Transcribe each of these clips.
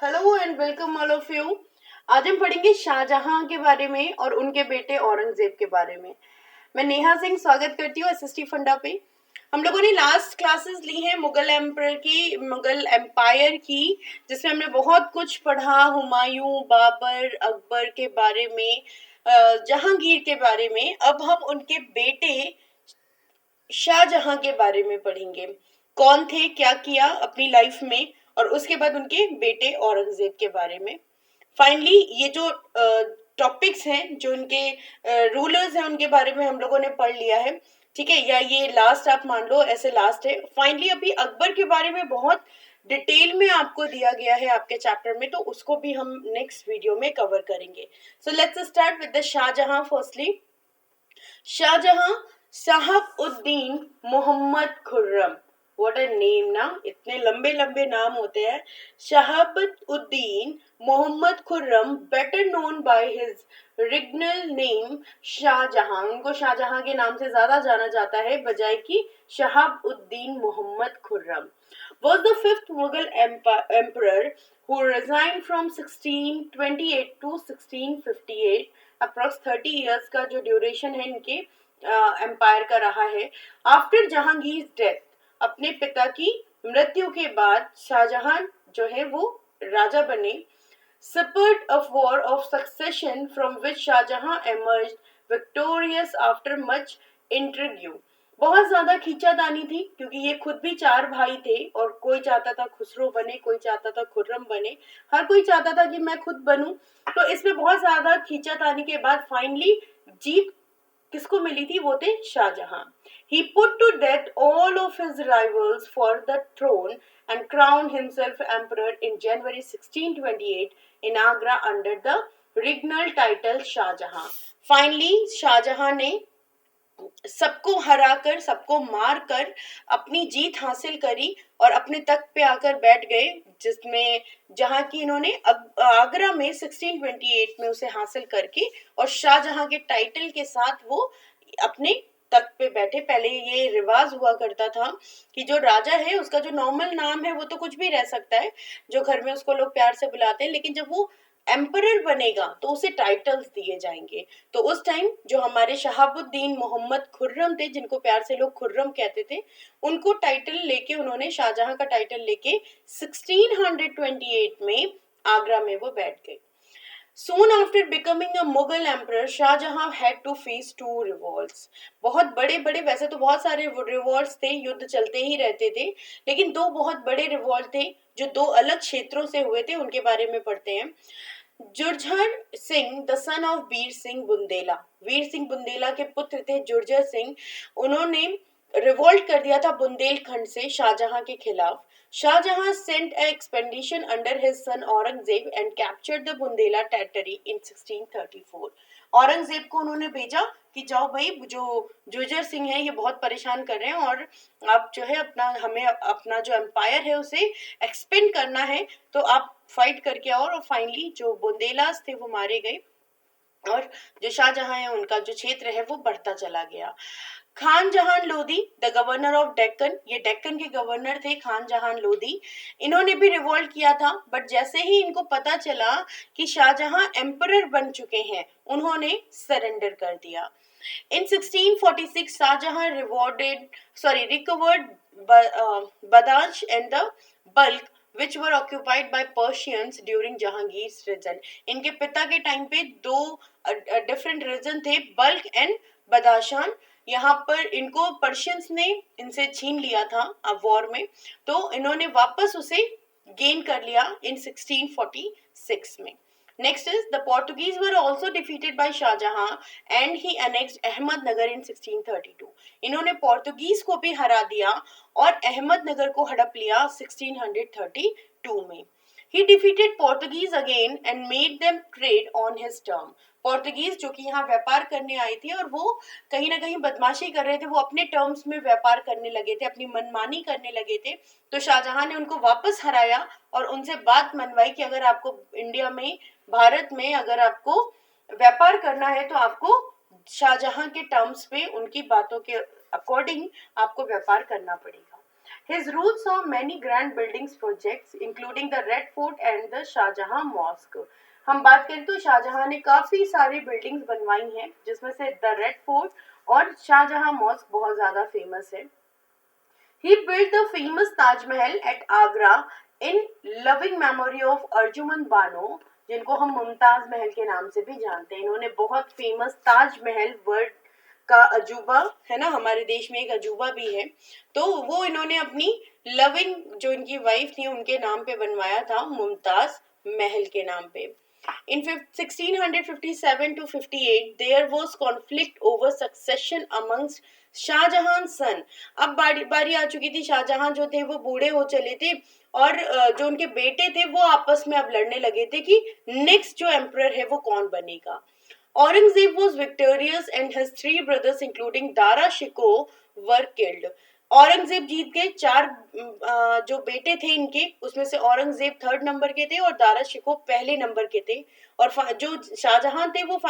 Hello and welcome all of you. आज हम पढ़ेंगे शाहजहां के बारे में और उनके बेटे औरंगजेब के बारे में। मैं नेहा सिंह स्वागत करती हूँ एसएसटी फंडा पे। हम लोगों ने लास्ट क्लासेस ली हैं मुगल एम्पायर की, मुगल एम्पायर की, जिसमें हमने बहुत कुछ पढ़ा, हुमायूं, बाबर, अकबर के बारे में, जहांगीर के बारे में। अब हम उनके बेटे शाहजहां के बारे में पढ़ेंगे। कौन थे, क्या किया अपनी लाइफ में, और उसके बाद उनके बेटे औरंगजेब के बारे में। फाइनली ये जो टॉपिक्स हैं, जो उनके रूलर्स हैं, उनके बारे में हम लोगों ने पढ़ लिया है। ठीक है, या ये लास्ट आप मान लो, ऐसे लास्ट है। फाइनली अभी अकबर के बारे में बहुत डिटेल में आपको दिया गया है आपके चैप्टर में, तो उसको भी हम नेक्स्ट वीडियो में कवर करेंगे। So let's start with the Shahjahan. Firstly Shahjahan Shahab-ud-Din Mohammad Khurram. What a name ना, इतने लंबे लंबे नाम होते हैं। Shahab-ud-Din Mohammad Khurram, better known by his regnal name Shahjahan. उनको शाहजहां के नाम से ज्यादा जाना जाता है बजाय कि Shahab-ud-Din Mohammad Khurram. Was the fifth Mughal emperor who resigned from 1628 to 1658। Approx 30 years का जो ड्यूरेशन है इनके एम्पायर का रहा है। आफ्टर जहांगीर डेथ, अपने पिता की मृत्यु के बाद शाहजहां जो है वो राजा बने। Spurred a war of succession from which Shahjahan emerged victorious after much intrigue। बहुत ज्यादा खींचातानी थी क्योंकि ये खुद भी चार भाई थे और कोई चाहता था खुसरो बने, कोई चाहता था खुर्रम बने, हर कोई चाहता था कि मैं खुद बनूं। तो इसमें बहुत ज्यादा खींचातानी के बाद फाइनली जीत किसको मिली थी? वो थे Shahjahan. He put to death all of his rivals for the throne and crowned himself emperor in January 1628 in Agra under the regnal title Shahjahan. Finally Shahjahan ने सबको हराकर, सबको मारकर अपनी जीत हासिल करी और अपने तख्त पे आकर बैठ गए, जिसमें जहां की इन्होंने आगरा में 1628 में उसे हासिल करके और शाहजहां के टाइटल के साथ वो अपने तख्त पे बैठे। पहले ये रिवाज हुआ करता था कि जो राजा है उसका जो नॉर्मल नाम है वो तो कुछ भी रह सकता है, जो घर में उसको लोग प्यार से बुलाते हैं, लेकिन जब वो एम्परर बनेगा तो उसे टाइटल्स दिए जाएंगे। तो उस टाइम जो हमारे शहाबुद्दीन मोहम्मद खुर्रम थे, जिनको प्यार से लोग खुर्रम कहते थे, उनको टाइटल लेके, उन्होंने शाहजहां का टाइटल लेके 1628 में आगरा में वो बैठ गए। Soon after becoming a Mughal emperor, Shahjahan had to face two revolts। बहुत बड़े बड़े, वैसे तो बहुत सारे रिवॉल्ट्स थे, युद्ध चलते ही रहते थे, लेकिन दो बहुत बड़े रिवॉल्ट थे जो दो अलग क्षेत्रों से हुए थे, उनके बारे में पढ़ते हैं। जुर्जर Singh the son of Veer Singh Bundela, Veer Singh Bundela के पुत्र थे जुर्जर सिंह। उन्होंने रिवोल्ट कर दिया था बुंदेलखंड से शाहजहां के खिलाफ। Shahjahan sent an expedition under his son Aurangzeb and captured the Bundela territory in 1634। Aurangzeb को उन्होंने भेजा कि जाओ भाई, जो जुर्जर सिंह है ये बहुत परेशान कर रहे हैं और आप जो है अपना, हमें अपना जो एम्पायर है उसे एक्सपेंड करना है, तो आप फाइट करके आओ। और फाइनली जो बुंदेलास थे वो मारे गए और जो शाहजहां है उनका जो क्षेत्र है वो बढ़ता चला गया। खान जहान Lodhi the governor of Deccan, ये डेक्कन के गवर्नर थे खान जहान लोधी। इन्होंने भी रिवोल्ट किया था, बट जैसे ही इनको पता चला कि शाहजहां एम्परर बन चुके हैं, उन्होंने सरेंडर कर दिया। In 1646, Shahjahan recovered Badakh and the Balkh, which were occupied by Persians during Jahangir's reign। इनके पिता के टाइम पे दो डिफरेंट रीजन थे, बल्क एंड बदाशान। यहाँ पर इनको पर्शियंस ने इनसे छीन लिया था अब वॉर में, तो इन्होंने वापस उसे गेन कर लिया इन 1646 में। Next is the Portuguese were also defeated by Shah Jahan and he annexed Ahmednagar in 1632। इन्होंने पोर्तुगीज को भी हरा दिया और अहमदनगर को हड़प लिया 1632 में। He defeated Portuguese again and made them trade on his term। Portuguese जो कि यहाँ व्यापार करने आए थे और वो कहीं ना कहीं बदमाशी कर रहे थे, वो अपने टर्म्स में व्यापार करने लगे थे, अपनी मनमानी करने लगे थे। तो शाहजहां ने उनको वापस हराया और उनसे बात मनवाई कि अगर आपको इंडिया में, भारत में अगर आपको व्यापार करना है तो आपको शाहजहां के टर्म्स पे, उनकी बातों के अकॉर्डिंग आपको व्यापार करना पड़ेगा। His rule saw many grand buildings projects including the Red Fort and the Shahjahan mosque. हम बात करें तो शाहजहां ने काफी सारी बिल्डिंग्स बनवाई हैं जिसमें से द रेड फोर्ट और शाहजहां मॉस्क बहुत ज्यादा फेमस है. He built the famous Taj Mahal at Agra in loving memory of Arjuman Bano, जिनको हम मुमताज महल के नाम से भी जानते हैं. इन्होंने बहुत फेमस ताज महल वर्ल्ड का अजूबा है ना, हमारे देश में एक अजूबा भी है, तो वो इन्होंने अपनी लविंग जो इनकी वाइफ थी उनके नाम पे बनवाया था, मुमताज महल के नाम पे. In 1657 to 58, there was conflict over succession amongst Shahjahan सन. अब बारी आ चुकी थी, शाहजहां जो थे वो बूढ़े हो चले थे और जो उनके बेटे थे वो आपस में अब लड़ने लगे थे कि नेक्स्ट जो एम्परर है वो कौन बनेगा. Aurangzeb was victorious and his three brothers including Dara Shikoh were killed. Aurangzeb जीत गए. चार जो बेटे थे इनके उसमें से औरंगजेब थर्ड नंबर के थे और दारा शिकोह पहले नंबर के थे. और जो शाहजहां थे वो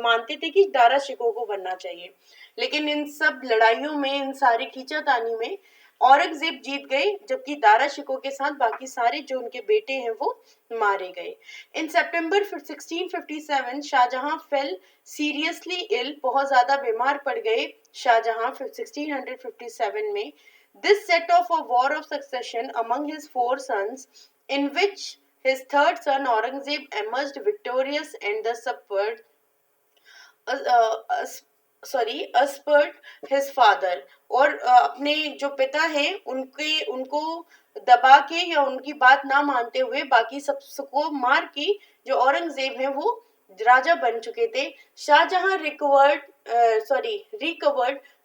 मानते थे कि दारा शिकोह को बनना चाहिए, लेकिन इन सब लड़ाइयों में, इन सारी खींचातानी में औरंगजेब जीत गए, जबकि दारा शिकोह के साथ बाकी सारे जो उनके बेटे हैं वो मारे गए. In September 1657 Shahjahan fell seriously ill, बहुत ज्यादा बीमार पड़ गए शाहजहां 1657 में. This set off a war of succession among his four sons in which his third son Aurangzeb emerged victorious and the usurped his father. और अपने जो पिता हैं उनको दबा के या उनकी बात ना मानते हुए बाकी सबको मार के जो औरंगजेब हैं वो राजा बन चुके थे. Shahjahan recovered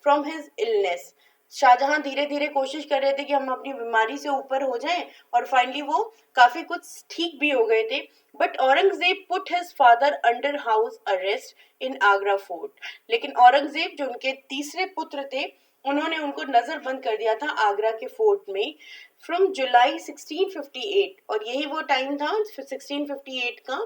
from his illness. Shahjahan धीरे धीरे कोशिश कर रहे थे कि हम अपनी बीमारी से ऊपर हो जाएं और फाइनली वो काफी कुछ ठीक भी हो गए थे. But Aurangzeb put his father under house arrest in Agra fort. लेकिन औरंगजेब जो उनके तीसरे पुत्र थे उन्होंने उनको नजरबंद कर दिया था आगरा के फोर्ट में फ्रॉम जुलाई 1658. और यही वो टाइम था 1658 का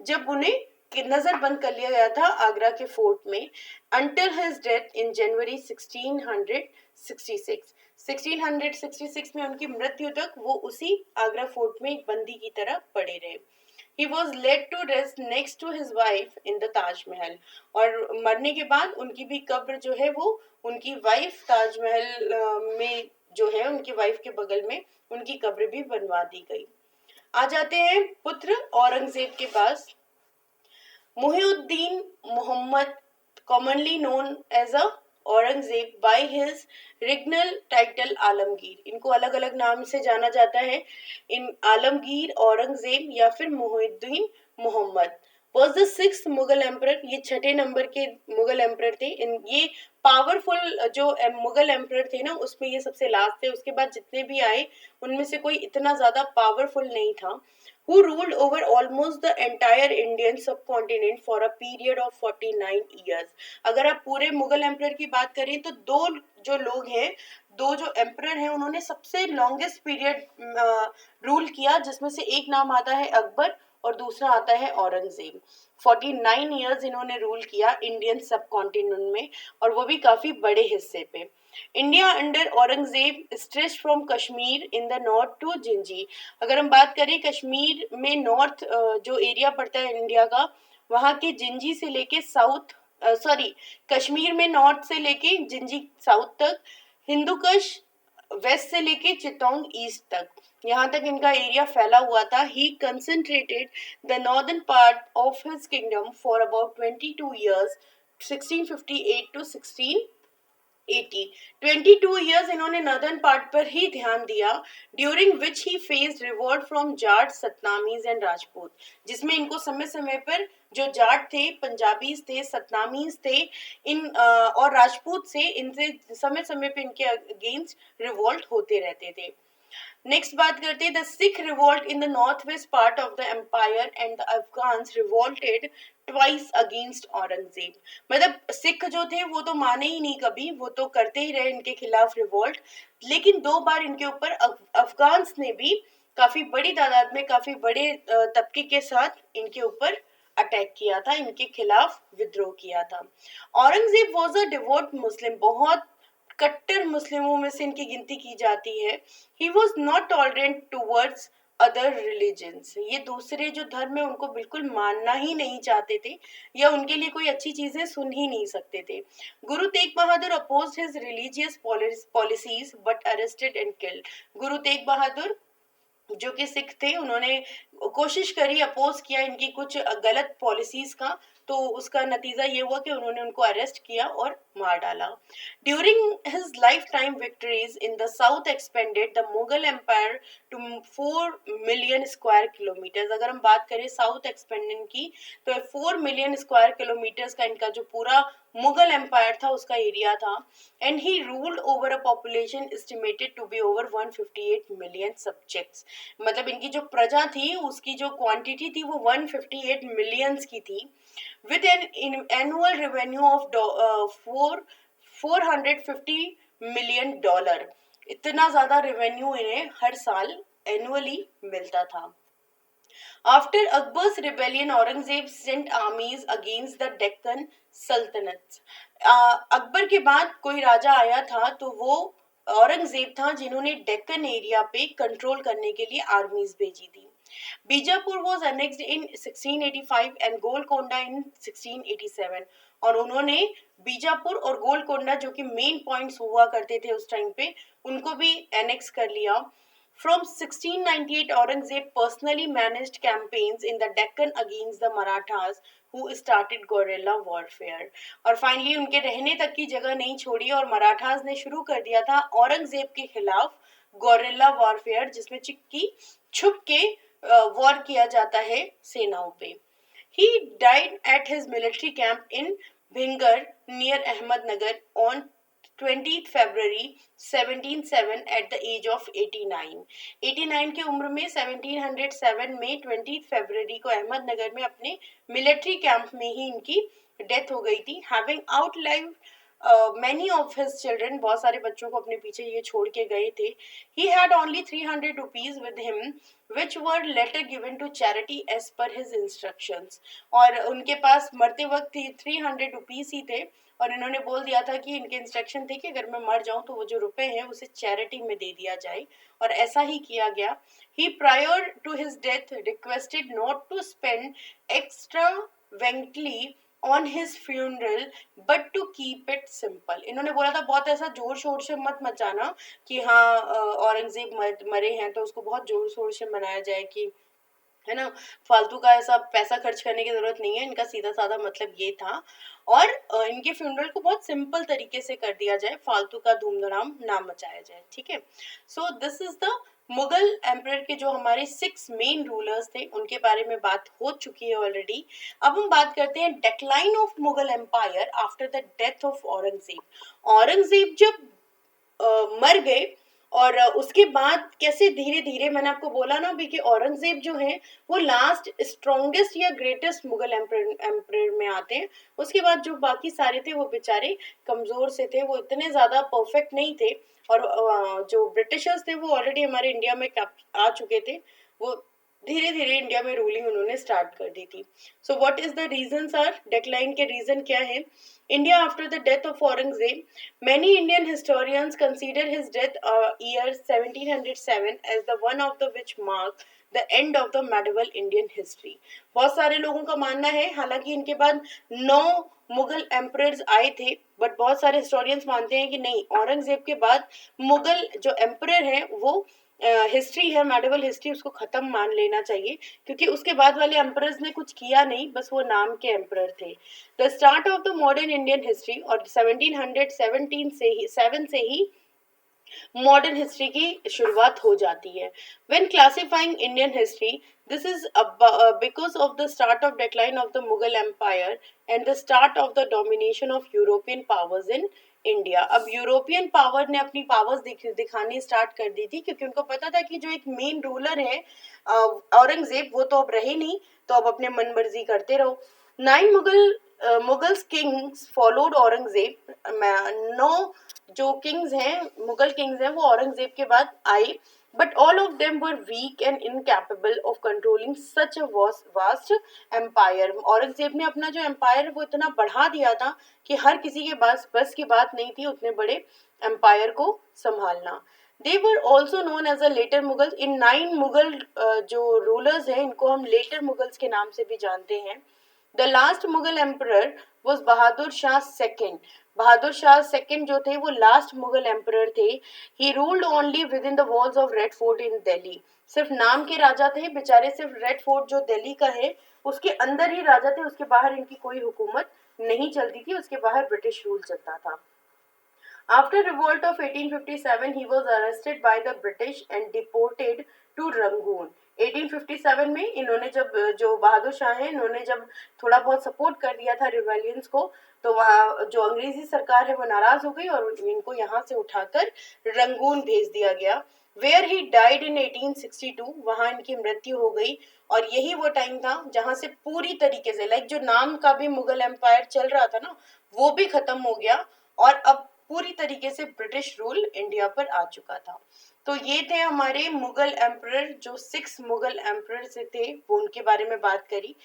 जब उन्हें नजरबंद कर लिया गया था आगरा के फोर्ट में अंटिल हिज डेथ इन जनवरी 1666. 1666 में उनकी मृत्यु तक वो उसी आगरा फोर्ट में एक बंदी की तरह पड़े रहे. He was laid to rest next to his wife in the Taj Mahal. और मरने के बाद उनकी भी कब्र जो है वो उनकी वाइफ ताजमहल में जो है उनकी वाइफ के बगल में उनकी कब्र भी बनवा दी गई. आ जाते हैं पुत्र औरंगजेब के पास. Mohiuddin Mohammad, commonly known as a Aurangzeb by his regnal title Alamgir. इनको अलग अलग नाम से जाना जाता है. इन आलमगीर, औरंगजेब या फिर Muhiuddin Mohammad was the sixth Mughal emperor. ये छठे नंबर के मुगल एम्परर थे. ये पावरफुल जो मुगल एम्परर थे ना उसमें ये सबसे लास्ट थे. उसके बाद जितने भी आए उनमें से कोई इतना ज्यादा पावरफुल नहीं था. Who ruled over almost the entire Indian subcontinent for a period of 49 years. अगर आप पूरे मुगल एम्परर की बात करें तो दो जो लोग हैं, दो जो एम्परर हैं उन्होंने सबसे लॉन्गेस्ट पीरियड रूल किया, जिसमें से एक नाम आता है अकबर और दूसरा आता है औरंगजेब. 49 ईयर्स इन्होंने रूल किया इंडियन सब कॉन्टिनेंट में और वो भी काफी बड़े हिस्से पे. India under Aurangzeb stretch from Kashmir in the north to Gingee. अगर हम बात करें कश्मीर में नॉर्थ जो एरिया पड़ता है इंडिया का, वहाँ के जिंजी से लेके साउथ कश्मीर में नॉर्थ से लेके जिंजी साउथ तक, हिंदुकुश वेस्ट से लेके चित्तौंग ईस्ट तक, यहाँ तक इनका एरिया फैला हुआ था. He concentrated the northern part of his kingdom for about 22 years 1658 to 1680. 22 years इन्होंने नॉर्दर्न पार्ट पर ही ध्यान दिया, during which he faced revolt from Jat, Satnamis and Rajput, जिसमें इनको समय समय पर जो जाट थे, पंजाबीज थे, सतनामीज थे और राजपूत से इनसे समय समय पे इनके अगेंस्ट रिवॉल्ट होते रहते थे. नेक्स्ट बात करते हैं the Sikh revolt in the north west part of the empire and the Afghans revolted twice against Aurangzeb. मतलब सिख जो थे वो तो माने ही नहीं कभी, वो तो करते ही रहे इनके खिलाफ रिवॉल्ट, लेकिन दो बार इनके ऊपर अफगान्स ने भी काफी बड़ी तादाद में, काफी बड़े तबके के साथ इनके ऊपर अटैक किया था, इनके खिलाफ विद्रोह किया था. औरंगजेब वॉज अ डिवोट मुस्लिम. बहुत कट्टर मुस्लिमों में से इनकी गिनती की जाती है। He was not tolerant towards other religions, ये दूसरे जो धर्म है उनको बिल्कुल मानना ही नहीं चाहते थे या उनके लिए कोई अच्छी चीजें सुन ही नहीं सकते थे। Guru Tegh Bahadur opposed his religious policies but arrested and killed. Guru Tegh बहादुर जो कि सिख थे, उन्होंने कोशिश करी, अपोज किया इनकी कुछ गलत पॉलिसीज का, तो उसका नतीजा ये हुआ कि उन्होंने उनको अरेस्ट किया और मार डाला। During his lifetime victories in the south expanded the Mughal empire to 4 million square kilometres. अगर हम बात करें साउथ एक्सपेंडेड की, तो 4 मिलियन स्क्वायर किलोमीटर्स का इनका जो पूरा मुगल एम्पायर था उसका एरिया था। And he ruled over a population estimated to be over 158 million subjects. मतलब इनकी जो प्रजा थी उसकी जो क्वांटिटी थी वो 158 मिलियंस की थी, with an annual revenue of 450 million dollar. इतना ज्यादा रेवेन्यू इन्हें हर साल एनुअली मिलता था। After Akbar's rebellion, Aurangzeb sent armies against the Deccan Sultanates. Akbar के बाद कोई राजा आया था तो वो औरंगजेब था जिन्होंने डेक्कन एरिया पे कंट्रोल करने के लिए आर्मीज भेजी थी। Bijapur was annexed in 1685 and Golconda in 1687। और उन्होंने बीजापुर और गोलकोंडा जो कि मेन पॉइंट्स हुआ करते थे उस टाइम पे, उनको भी एनेक्स कर लिया। From 1698, Aurangzeb personally managed campaigns in the Deccan against the Marathas, who started guerrilla warfare. और फाइनली उनके रहने तक की जगह नहीं छोड़ी और मराठास ने शुरू कर दिया था औरंगजेब के खिलाफ गोरिल्ला वॉरफेयर, जिसमें चिक्की छुप के वॉर किया जाता है सेनाओं पे। He died at his military camp in Bhingar near Ahmednagar on 20th February 1707 at the age of 89। 89 की उम्र में 1707 में 20th फरवरी को अहमदनगर में अपने मिलिट्री कैंप में ही इनकी डेथ हो गई थी। Having outlive many of his children, बहुत सारे बच्चों को अपने पीछे ये छोड़ के गए थे। He had only 300 rupees with him, which were later given to charity as per his instructions। और उनके पास मरते वक्त 300 रुपीस ही थे और इन्होंने बोल दिया था कि इनके इंस्ट्रक्शन थे कि अगर मैं मर जाऊं तो वो जो रुपए हैं उसे चैरिटी में दे दिया जाए, और ऐसा ही किया गया। He prior to his death requested not to spend extravagantly on his funeral but to keep it simple. इन्होंने बोला था बहुत ऐसा जोर शोर से मत मचाना कि हाँ औरंगजेब मरे हैं तो उसको बहुत जोर शोर से मनाया जाए, कि है ना, फालतू का ऐसा पैसा खर्च करने की जरूरत नहीं है। इनका सीधा साधा मतलब ये था। और इनके फ्यूनरल को बहुत सिंपल तरीके से कर दिया जाए, फालतू का धूमधाम ना मचाया जाए, ठीक है। So this is the Mughal emperor के जो हमारे 6 मेन रूलर्स थे उनके बारे में बात हो चुकी है ऑलरेडी। अब हम बात करते हैं decline of Mughal empire after the death of Aurangzeb. Aurangzeb जब मर गए और उसके बाद कैसे धीरे धीरे, मैंने आपको बोला ना अभी कि औरंगजेब जो है वो लास्ट स्ट्रॉन्गेस्ट या ग्रेटेस्ट मुगल एम्परर में आते हैं। उसके बाद जो बाकी सारे थे वो बेचारे कमजोर से थे, वो इतने ज्यादा परफेक्ट नहीं थे। और जो ब्रिटिशर्स थे वो ऑलरेडी हमारे इंडिया में आ चुके थे, वो धीरे धीरे इंडिया में रूलिंग उन्होंने स्टार्ट कर दी थी। So what is the reasons are, decline के रीजन क्या है। India after the death of Aurangzeb, many Indian historians consider his death year 1707 as the one of the which mark the end of the medieval Indian history। बहुत सारे लोगों का मानना है, हालांकि इनके बाद 9 मुगल एम्परर्स आए थे, बट बहुत सारे हिस्टोरियंस मानते हैं कि नहीं, औरंगजेब के बाद मुगल जो एम्परर है वो हिस्ट्री है, मेडिवल हिस्ट्री, उसको खत्म मान लेना चाहिए, क्योंकि उसके बाद वाले एम्परर्स ने कुछ किया नहीं, बस वो नाम के एम्परर थे। The start of the modern Indian history, और 1717 से ही 7 से ही मॉडर्न हिस्ट्री की शुरुआत हो जाती है। When classifying Indian history, this is because of the start of decline of the Mughal empire and the start of the domination of European powers in India. अब European power ने अपनी पावर्स दिखानी start कर दी थी, क्योंकि उनको पता था कि जो एक मेन रूलर है औरंगजेब, वो तो अब रहे नहीं, तो अब अपने मन मर्जी करते रहो। 9 मुगल्स किंग्स फॉलोड औरंगजेब। 9 जो किंग्स हैं, मुगल किंग्स हैं, वो औरंगजेब के बाद आए। but all of them were weak and incapable of controlling such a vast empire. Aurangzeb ने अपना जो एम्पायर वो इतना बढ़ा दिया था कि हर किसी के पास बस की बात नहीं थी उतने बड़े एम्पायर को संभालना. They were also known as a later Mughals. इन 9 मुगल जो रूलर्स हैं इनको हम लेटर मुगल्स के नाम से भी जानते हैं. The last Mughal emperor was Bahadur Shah II. Bahadur Shah second जो थे वो लास्ट मुगल एम्परर थे. He ruled only within the walls of red fort in Delhi. सिर्फ नाम के राजा थे बेचारे. सिर्फ रेड फोर्ट जो दिल्ली का है उसके अंदर ही राजा थे. उसके बाहर इनकी कोई हुकूमत नहीं चलती थी. उसके बाहर ब्रिटिश रूल चलता था. After revolt of 1857, he was arrested by the British and deported to Rangoon. 1857 में इन्होंने जब जो बहादुर शाह है इन्होंने जब थोड़ा बहुत सपोर्ट कर दिया था रिवेलियंस को तो वहाँ जो अंग्रेजी सरकार है वो नाराज हो गई और इनको यहाँ से उठाकर रंगून भेज दिया गया. Where he died in 1862. वहाँ इनकी मृत्यु हो गई. और यही वो टाइम था जहाँ से पूरी तरीके से लाइक जो नाम का भी मुगल एम्पायर चल रहा था ना वो भी खत्म हो गया और अब पूरी तरीके से ब्रिटिश रूल इंडिया पर आ चुका था. तो ये थे हमारे मुगल एम्परर जो 6 मुगल एम्परर से थे वो उनके बारे में बात करी.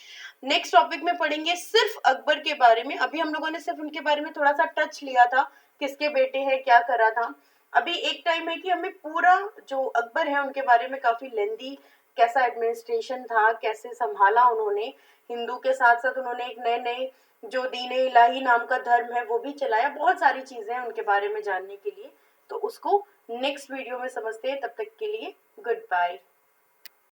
नेक्स्ट टॉपिक में पढ़ेंगे सिर्फ अकबर के बारे में. अभी हम लोगों ने सिर्फ उनके बारे में थोड़ा सा टच लिया था किसके बेटे हैं क्या करा था. अभी एक टाइम है कि हमें पूरा जो अकबर है उनके बारे में काफी लेंदी कैसा एडमिनिस्ट्रेशन था कैसे संभाला उन्होंने. हिंदू के साथ साथ उन्होंने एक नए नए जो दीन इलाही नाम का धर्म है वो भी चलाया. बहुत सारी चीजें हैं उनके बारे में जानने के लिए. तो उसको नेक्स्ट वीडियो में समझते हैं. तब तक के लिए गुड बाय.